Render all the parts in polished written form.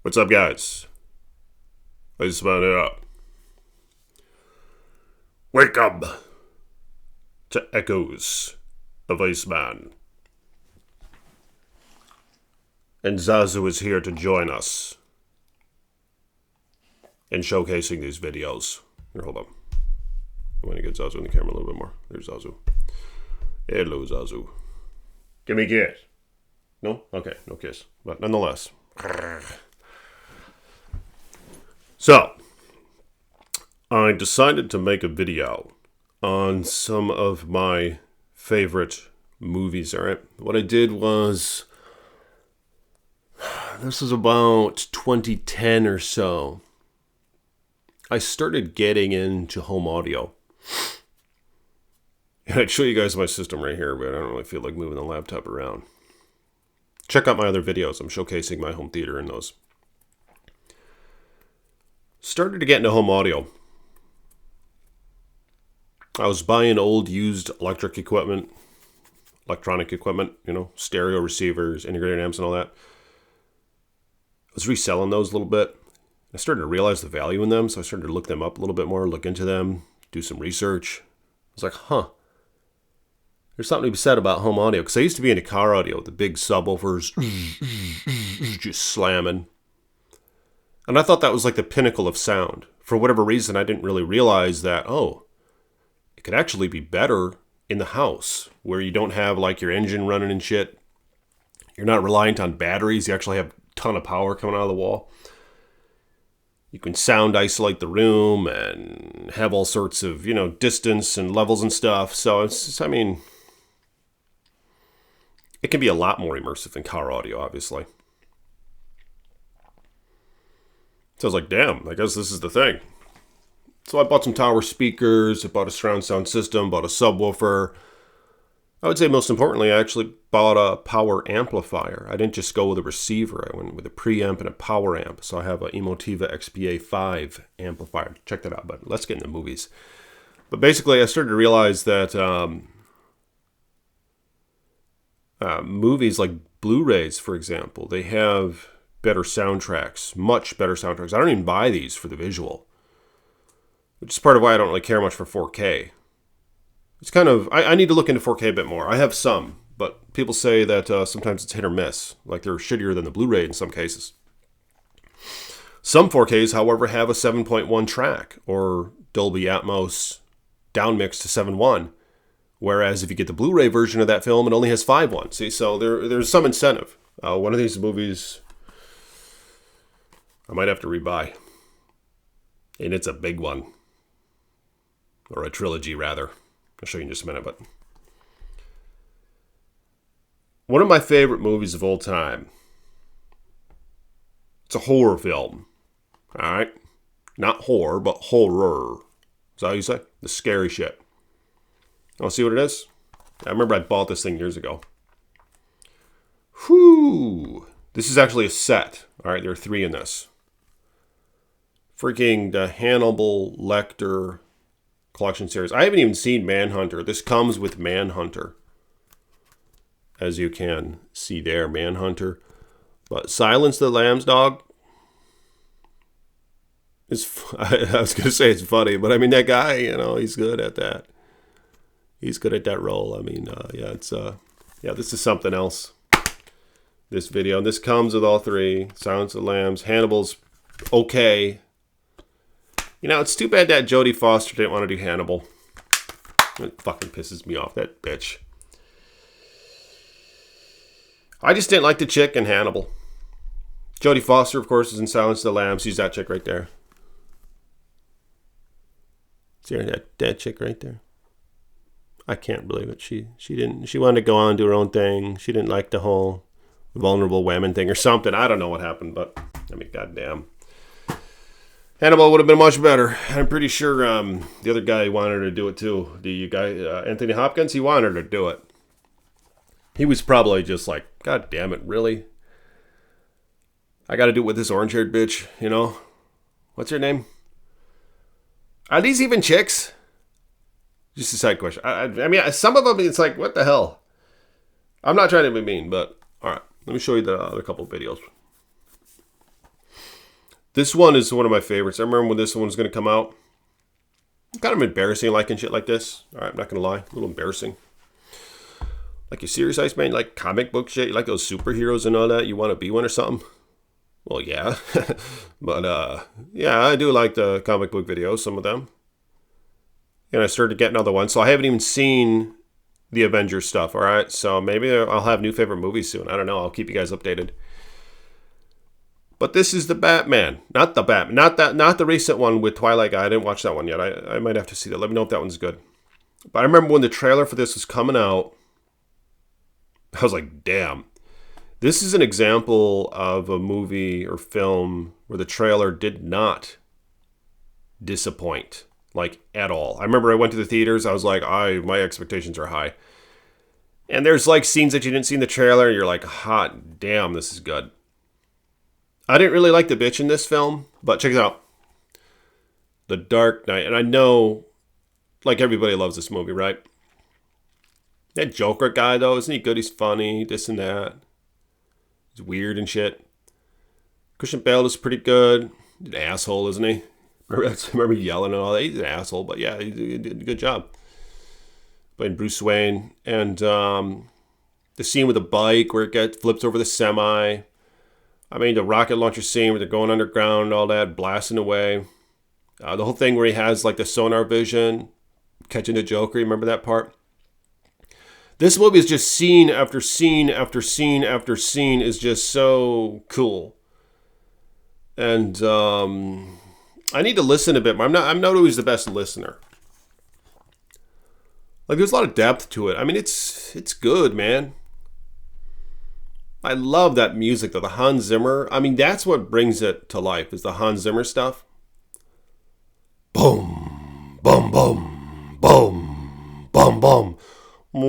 What's up, guys? I just found it up. Wake up to echoes of Iceman. And Zazu is here to join us in showcasing these videos. Here, hold on. I want to get Zazu in the camera a little bit more. There's Zazu. Hello, Zazu. Give me a kiss. No? Okay, no kiss. But nonetheless. So, I decided to make a video on some of my favorite movies, alright? What I did was, this was about 2010 or so. I started getting into home audio. And I'd show you guys my system right here, but I don't really feel like moving the laptop around. Check out my other videos. I'm showcasing my home theater in those. Started to get into home audio. I was buying old used electronic equipment, stereo receivers, integrated amps and all that. I was reselling those a little bit. I started to realize the value in them, so I started to look them up a little bit more, look into them, do some research. I was like, there's something to be said about home audio. Because I used to be into car audio, the big subwoofers, just slamming. And I thought that was like the pinnacle of sound. For whatever reason, I didn't really realize that, it could actually be better in the house, where you don't have like your engine running and shit. You're not reliant on batteries. You actually have a ton of power coming out of the wall. You can sound isolate the room and have all sorts of, distance and levels and stuff. So it's, it can be a lot more immersive than car audio, obviously. So I was like, damn, I guess this is the thing. So I bought some tower speakers, I bought a surround sound system, bought a subwoofer. I would say most importantly, I actually bought a power amplifier. I didn't just go with a receiver. I went with a preamp and a power amp. So I have an Emotiva XPA5 amplifier. Check that out, but let's get into movies. But basically, I started to realize that movies like Blu-rays, for example, they have better soundtracks, much better soundtracks. I don't even buy these for the visual, which is part of why I don't really care much for 4K. It's kind of, I need to look into 4K a bit more. I have some, but people say that sometimes it's hit or miss. Like they're shittier than the Blu-ray in some cases. Some 4Ks, however, have a 7.1 track or Dolby Atmos downmix to 7.1. Whereas if you get the Blu-ray version of that film, it only has 5.1. See, so there's some incentive. One of these movies I might have to rebuy. And it's a big one. Or a trilogy, rather. I'll show you in just a minute, but one of my favorite movies of all time. It's a horror film. Alright? Not horror, but horror. Is that how you say? The scary shit. Want to see what it is? I remember I bought this thing years ago. Whew. This is actually a set. Alright, there are 3 in this. Freaking the Hannibal Lecter collection series. I haven't even seen Manhunter. This comes with Manhunter. As you can see there, Manhunter. But Silence the Lambs, dog. I was going to say it's funny, but I mean, that guy, he's good at that. He's good at that role. I mean, this is something else. This video. And this comes with all 3. Silence of the Lambs. Hannibal's okay. It's too bad that Jodie Foster didn't want to do Hannibal. It fucking pisses me off, that bitch. I just didn't like the chick in Hannibal. Jodie Foster, of course, is in Silence of the Lambs. She's that chick right there. See that chick right there? I can't believe it. She wanted to go on and do her own thing. She didn't like the whole vulnerable women thing or something. I don't know what happened, but I mean, goddamn. Hannibal would have been much better. I'm pretty sure the other guy wanted her to do it too. The guy, Anthony Hopkins, he wanted her to do it. He was probably just like, God damn it, really? I got to do it with this orange-haired bitch, What's her name? Are these even chicks? Just a side question. I mean, some of them, it's like, what the hell? I'm not trying to be mean, but all right. Let me show you the other couple of videos. This one is one of my favorites. I remember when this one was going to come out. Kind of embarrassing liking shit like this. All right, I'm not going to lie. A little embarrassing. Like, you serious, Iceman? You like comic book shit? You like those superheroes and all that? You want to be one or something? Well, yeah. But, yeah, I do like the comic book videos, some of them. And I started getting other ones. So I haven't even seen the Avengers stuff, all right? So maybe I'll have new favorite movies soon. I don't know. I'll keep you guys updated. But this is the Batman. Not the Batman. Not the recent one with Twilight Guy. I didn't watch that one yet. I might have to see that. Let me know if that one's good. But I remember when the trailer for this was coming out, I was like, damn. This is an example of a movie or film where the trailer did not disappoint, like, at all. I remember I went to the theaters. I was like, my expectations are high. And there's, like, scenes that you didn't see in the trailer. And you're like, hot damn, this is good. I didn't really like the bitch in this film, but check it out. The Dark Knight. And I know, like, everybody loves this movie, right? That Joker guy, though, isn't he good? He's funny, this and that. He's weird and shit. Christian Bale is pretty good. He's an asshole, isn't he? Remember yelling and all that? He's an asshole, but yeah, he did a good job. Playing Bruce Wayne. And the scene with the bike where it flips over the semi. I mean, the rocket launcher scene where they're going underground and all that, blasting away. The whole thing where he has, like, the sonar vision, catching the Joker. Remember that part? This movie is just scene after scene after scene after scene is just so cool. And I need to listen a bit more. I'm not always the best listener. Like, there's a lot of depth to it. I mean, it's good, man. I love that music, though. The Hans Zimmer. I mean, that's what brings it to life, is the Hans Zimmer stuff. Boom, boom, boom, boom, boom, boom. You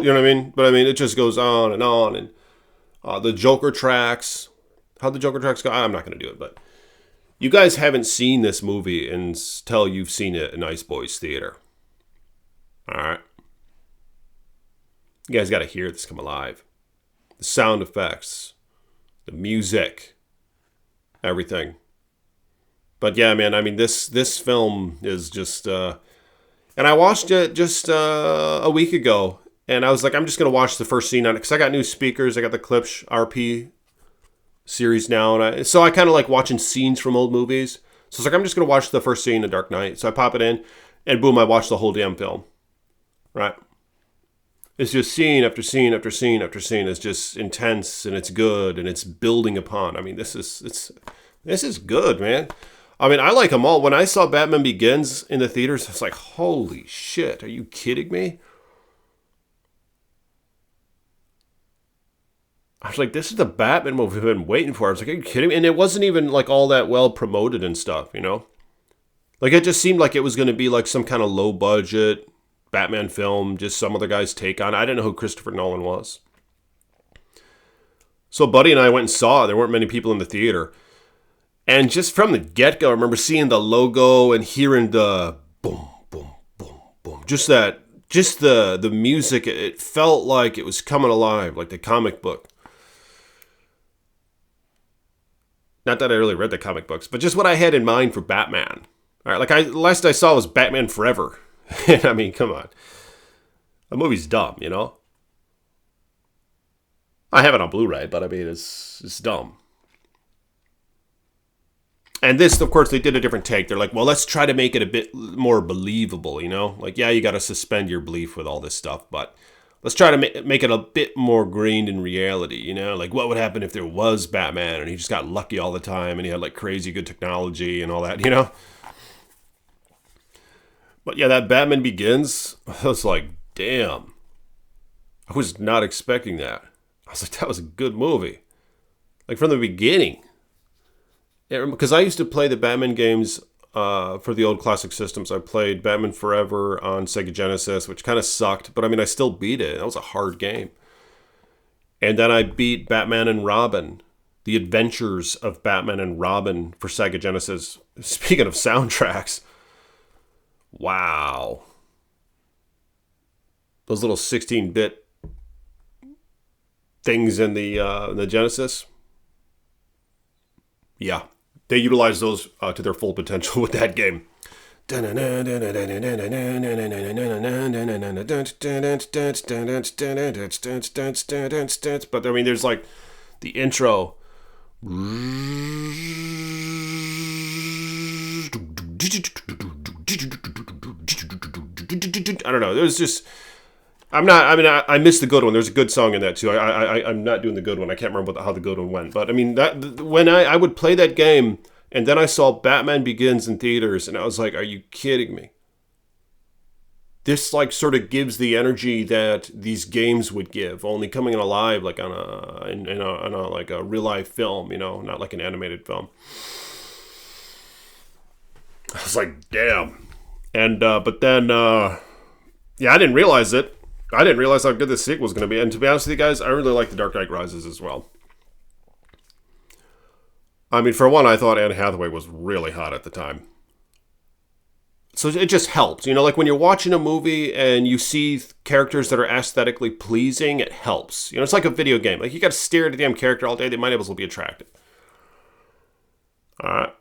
know what I mean? But I mean, it just goes on and on. And the Joker tracks. How'd the Joker tracks go? I'm not going to do it, but you guys haven't seen this movie until you've seen it in Ice Boys Theater. All right. You guys got to hear this come alive. The sound effects, the music, everything. But yeah, man, I mean, this film is just... and I watched it just a week ago, and I was like, I'm just going to watch the first scene on it, because I got new speakers. I got the Klipsch RP series now, and so I kind of like watching scenes from old movies. So it's like, I'm just going to watch the first scene of Dark Knight. So I pop it in, and boom, I watch the whole damn film. Right? It's just scene after scene after scene after scene. It's just intense, and it's good, and it's building upon. I mean, this is good, man. I mean, I like them all. When I saw Batman Begins in the theaters, I was like, holy shit, are you kidding me? I was like, this is the Batman movie I've been waiting for. I was like, are you kidding me? And it wasn't even like all that well promoted and stuff, you know? Like, it just seemed like it was going to be like some kind of low budget Batman film, just some other guy's take on it. I didn't know who Christopher Nolan was. So Buddy and I went and saw it. There weren't many people in the theater. And just from the get-go, I remember seeing the logo and hearing the boom, boom, boom, boom. Just the music, it felt like it was coming alive, like the comic book. Not that I really read the comic books, but just what I had in mind for Batman. All right, the last I saw was Batman Forever. I mean, come on. The movie's dumb, you know? I have it on Blu-ray, but I mean, it's dumb. And this, of course, they did a different take. They're like, well, let's try to make it a bit more believable, you know? Like, yeah, you got to suspend your belief with all this stuff, but let's try to make it a bit more grained in reality, you know? Like, what would happen if there was Batman and he just got lucky all the time and he had, like, crazy good technology and all that, you know? But yeah, that Batman Begins, I was like, damn. I was not expecting that. I was like, that was a good movie. Like, from the beginning. Because I used to play the Batman games for the old classic systems. I played Batman Forever on Sega Genesis, which kind of sucked. But I mean, I still beat it. That was a hard game. And then I beat Batman and Robin. The Adventures of Batman and Robin for Sega Genesis. Speaking of soundtracks. Wow. Those little 16-bit things in the Genesis. Yeah, they utilized those to their full potential with that game. But I mean, there's like the intro. I don't know. It was just. I missed the good one. There's a good song in that too. I'm not doing the good one. I can't remember how the good one went. But I mean, when I would play that game, and then I saw Batman Begins in theaters, and I was like, "Are you kidding me?" This like sort of gives the energy that these games would give, only coming alive like on a like a real life film, not like an animated film. I was like, "Damn!" And but then, yeah, I didn't realize it. I didn't realize how good this sequel was going to be. And to be honest with you guys, I really like The Dark Knight Rises as well. I mean, for one, I thought Anne Hathaway was really hot at the time. So it just helps. Like when you're watching a movie and you see characters that are aesthetically pleasing, it helps. It's like a video game. Like you got to stare at a damn character all day. They might as well be attractive. All right.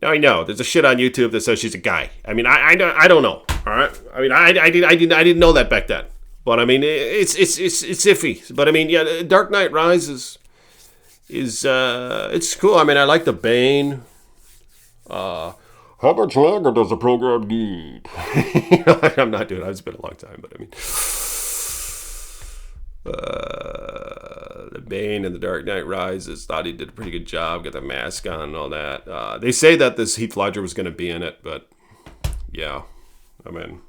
Now I know there's a shit on YouTube that says she's a guy. I mean, I don't know. All right. I mean, I didn't know that back then. But I mean, it's iffy. But I mean, yeah, Dark Knight Rises is it's cool. I mean, I like the Bane. How much longer does the program need? I'm not doing it. It's been a long time, but I mean, the Bane and the Dark Knight Rises, thought he did a pretty good job, got the mask on and all that. They say that this Heath Ledger was going to be in it, but yeah, I mean,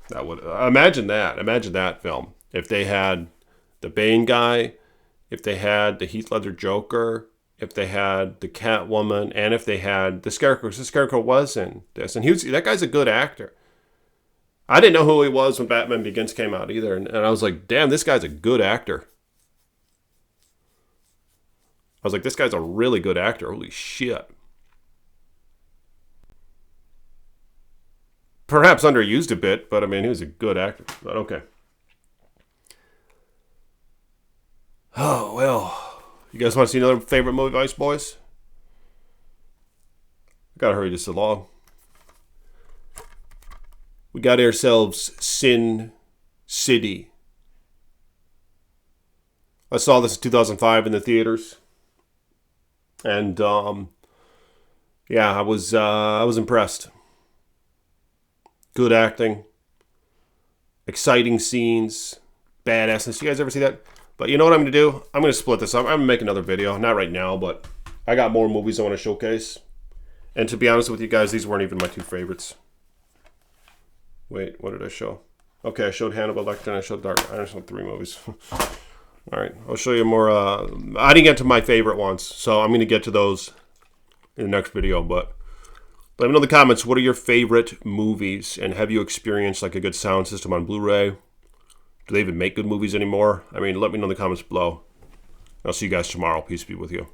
that would imagine that film if they had the Bane guy, if they had the Heath Ledger Joker, if they had the Catwoman, and if they had the Scarecrow. The Scarecrow was in this, and that guy's a good actor. I didn't know who he was when Batman Begins came out either, and I was like, damn, this guy's a good actor. I was like, this guy's a really good actor. Holy shit. Perhaps underused a bit, but I mean, he was a good actor. But okay. Oh, well. You guys want to see another favorite movie of Ice Boys? I gotta hurry this along. We got ourselves Sin City. I saw this in 2005 in the theaters. And, yeah, I was impressed. Good acting. Exciting scenes. Badassness. You guys ever see that? But you know what I'm going to do? I'm going to split this up. I'm going to make another video. Not right now, but I got more movies I want to showcase. And to be honest with you guys, these weren't even my two favorites. Wait, what did I show? Okay, I showed Hannibal Lecter and I showed Dark. I showed 3 movies. All right, I'll show you more. I didn't get to my favorite ones, so I'm going to get to those in the next video. But let me know in the comments, what are your favorite movies? And have you experienced like a good sound system on Blu-ray? Do they even make good movies anymore? I mean, let me know in the comments below. I'll see you guys tomorrow. Peace be with you.